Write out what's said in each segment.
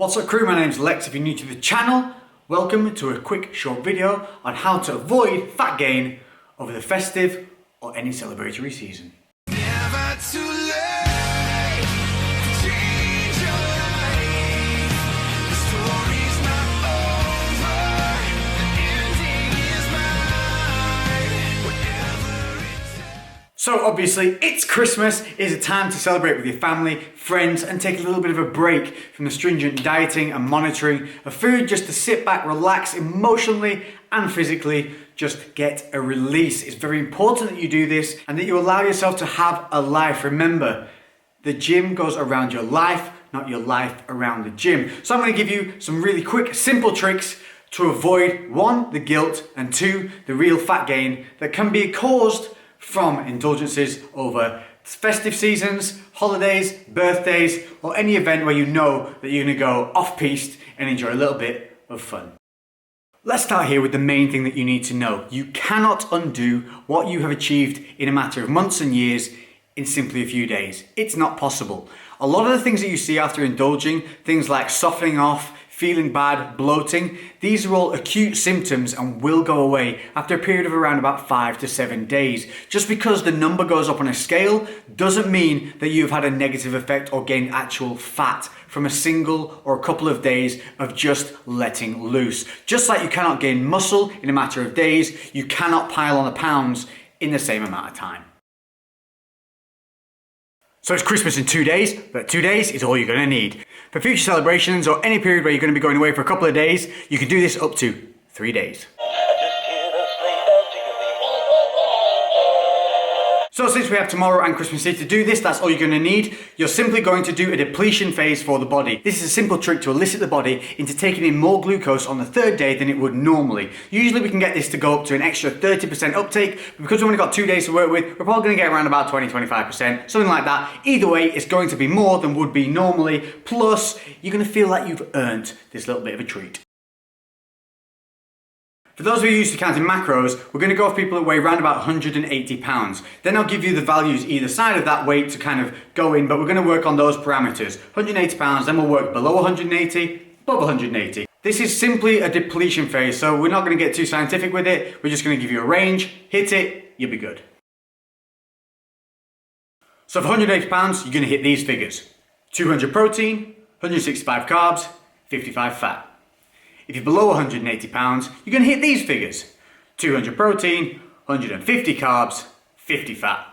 What's up crew, my name's Lex. If you're new to the channel, welcome to a quick short video on how to avoid fat gain over the festive or any celebratory season. Never too late to change your life. The story's not over, the ending is mine. Whatever it takes. So obviously it's Christmas, it's a time to celebrate with your family, friends and take a little bit of a break from the stringent dieting and monitoring of food, just to sit back, relax emotionally and physically, just get a release. It's very important that you do this and that you allow yourself to have a life. Remember, the gym goes around your life, not your life around the gym. So I'm going to give you some really quick, simple tricks to avoid 1, the guilt, and 2, the real fat gain that can be caused from indulgences over festive seasons, holidays, birthdays, or any event where you know that you're going to go off-piste and enjoy a little bit of fun. Let's start here with the main thing that you need to know. You cannot undo what you have achieved in a matter of months and years in simply a few days. It's not possible. A lot of the things that you see after indulging, things like softening off, feeling bad, bloating, these are all acute symptoms and will go away after a period of around about 5 to 7 days. Just because the number goes up on a scale doesn't mean that you've had a negative effect or gained actual fat from a single or a couple of days of just letting loose. Just like you cannot gain muscle in a matter of days, you cannot pile on the pounds in the same amount of time. So it's Christmas in 2 days, but 2 days is all you're going to need. For future celebrations or any period where you're going to be going away for a couple of days, you can do this up to 3 days. So since we have tomorrow and Christmas Eve to do this, that's all you're going to need. You're simply going to do a depletion phase for the body. This is a simple trick to elicit the body into taking in more glucose on the 3rd day than it would normally. Usually we can get this to go up to an extra 30% uptake, but because we've only got 2 days to work with, we're probably going to get around about 20-25%, something like that. Either way, it's going to be more than would be normally, plus you're going to feel like you've earned this little bit of a treat. For those of you used to counting macros, we're going to go with people that weigh around about 180 pounds. Then I'll give you the values either side of that weight to kind of go in, but we're going to work on those parameters. 180 pounds, then we'll work below 180, above 180. This is simply a depletion phase, so we're not going to get too scientific with it. We're just going to give you a range, hit it, you'll be good. So for 180 pounds, you're going to hit these figures. 200 protein, 165 carbs, 55 fat. If you're below 180 pounds, you're going to hit these figures. 200 protein, 150 carbs, 50 fat.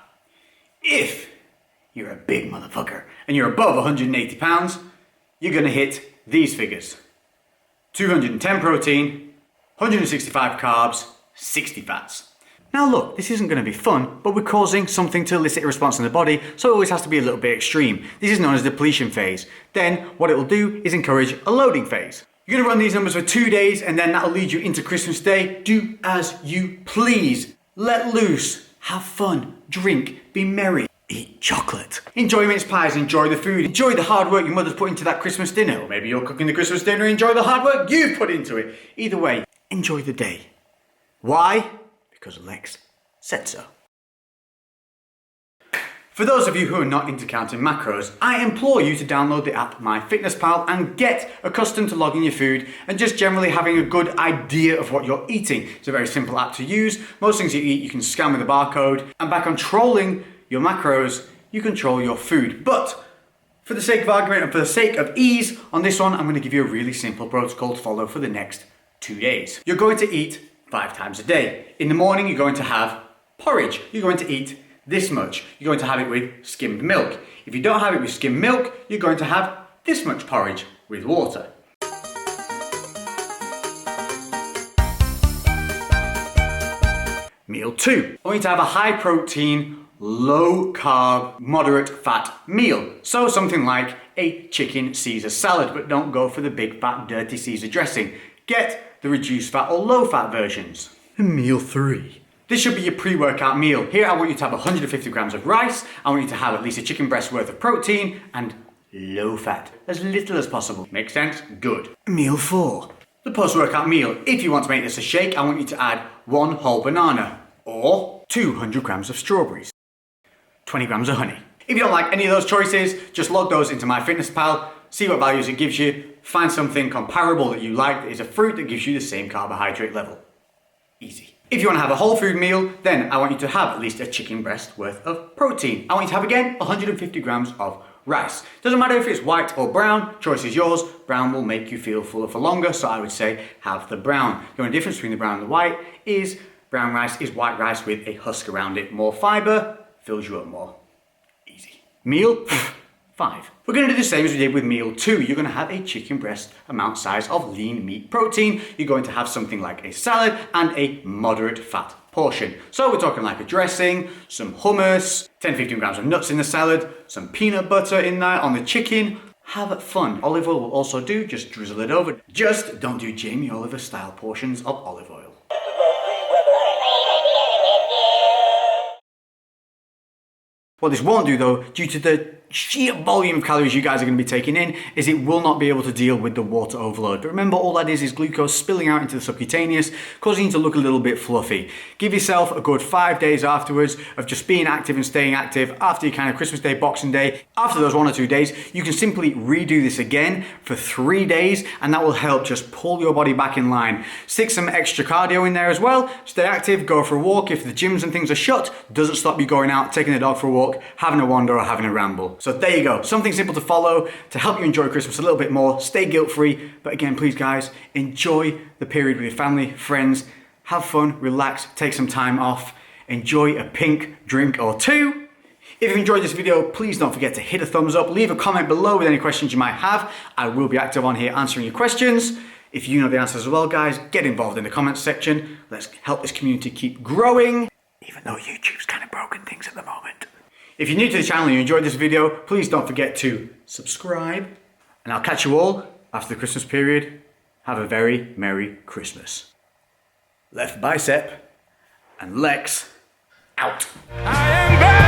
If you're a big motherfucker and you're above 180 pounds, you're going to hit these figures. 210 protein, 165 carbs, 60 fats. Now look, this isn't going to be fun, but we're causing something to elicit a response in the body, so it always has to be a little bit extreme. This is known as depletion phase. Then what it will do is encourage a loading phase. You're going to run these numbers for 2 days and then that'll lead you into Christmas Day. Do as you please. Let loose. Have fun. Drink. Be merry. Eat chocolate. Enjoy mince pies. Enjoy the food. Enjoy the hard work your mother's put into that Christmas dinner. Or maybe you're cooking the Christmas dinner and enjoy the hard work you've put into it. Either way, enjoy the day. Why? Because Lex said so. For those of you who are not into counting macros, I implore you to download the app MyFitnessPal and get accustomed to logging your food and just generally having a good idea of what you're eating. It's a very simple app to use. Most things you eat you can scan with a barcode, and by controlling your macros, you control your food. But for the sake of argument and for the sake of ease on this one, I'm going to give you a really simple protocol to follow for the next 2 days. You're going to eat 5 times a day. In the morning, you're going to have porridge. You're going to eat this much. You're going to have it with skimmed milk. If you don't have it with skimmed milk, you're going to have this much porridge with water. Meal 2. I want you to have a high protein, low carb, moderate fat meal. So something like a chicken Caesar salad, but don't go for the big fat dirty Caesar dressing. Get the reduced fat or low fat versions. Meal 3. This should be your pre-workout meal. Here I want you to have 150 grams of rice. I want you to have at least a chicken breast worth of protein and low fat. As little as possible. Make sense? Good. Meal 4. The post-workout meal. If you want to make this a shake, I want you to add 1 whole banana or 200 grams of strawberries, 20 grams of honey. If you don't like any of those choices, just log those into MyFitnessPal. see what values it gives you, find something comparable that you like that is a fruit that gives you the same carbohydrate level. Easy. If you want to have a whole food meal, then I want you to have at least a chicken breast worth of protein. I want you to have again 150 grams of rice. Doesn't matter if it's white or brown, choice is yours. Brown will make you feel fuller for longer, so I would say have the brown. The only difference between the brown and the white is brown rice is white rice with a husk around it. More fibre, fills you up more. Easy. Meal 5. We're going to do the same as we did with meal 2. You're going to have a chicken breast amount size of lean meat protein. You're going to have something like a salad and a moderate fat portion. So we're talking like a dressing, some hummus, 10-15 grams of nuts in the salad, some peanut butter in there on the chicken. Have fun. Olive oil will also do, just drizzle it over. Just don't do Jamie Oliver style portions of olive oil. What this won't do though, due to the sheer volume of calories you guys are going to be taking in, is it will not be able to deal with the water overload. But remember, all that is glucose spilling out into the subcutaneous, causing you to look a little bit fluffy. Give yourself a good 5 days afterwards of just being active and staying active after your kind of Christmas Day, Boxing Day. After those 1 or 2 days, you can simply redo this again for 3 days, and that will help just pull your body back in line. Stick some extra cardio in there as well. Stay active, go for a walk. If the gyms and things are shut, doesn't stop you going out, taking the dog for a walk, having a wander or having a ramble. So there you go, something simple to follow to help you enjoy Christmas a little bit more, stay guilt-free, but again, please guys, enjoy the period with your family, friends, have fun, relax, take some time off, enjoy a pink drink or two. If you've enjoyed this video, please don't forget to hit a thumbs up, leave a comment below with any questions you might have. I will be active on here answering your questions. If you know the answers as well, guys, get involved in the comments section. Let's help this community keep growing, even though YouTube's kind of broken things at the moment. If you're new to the channel and you enjoyed this video, please don't forget to subscribe. And I'll catch you all after the Christmas period. Have a very Merry Christmas. Left bicep and Lex out. I am back.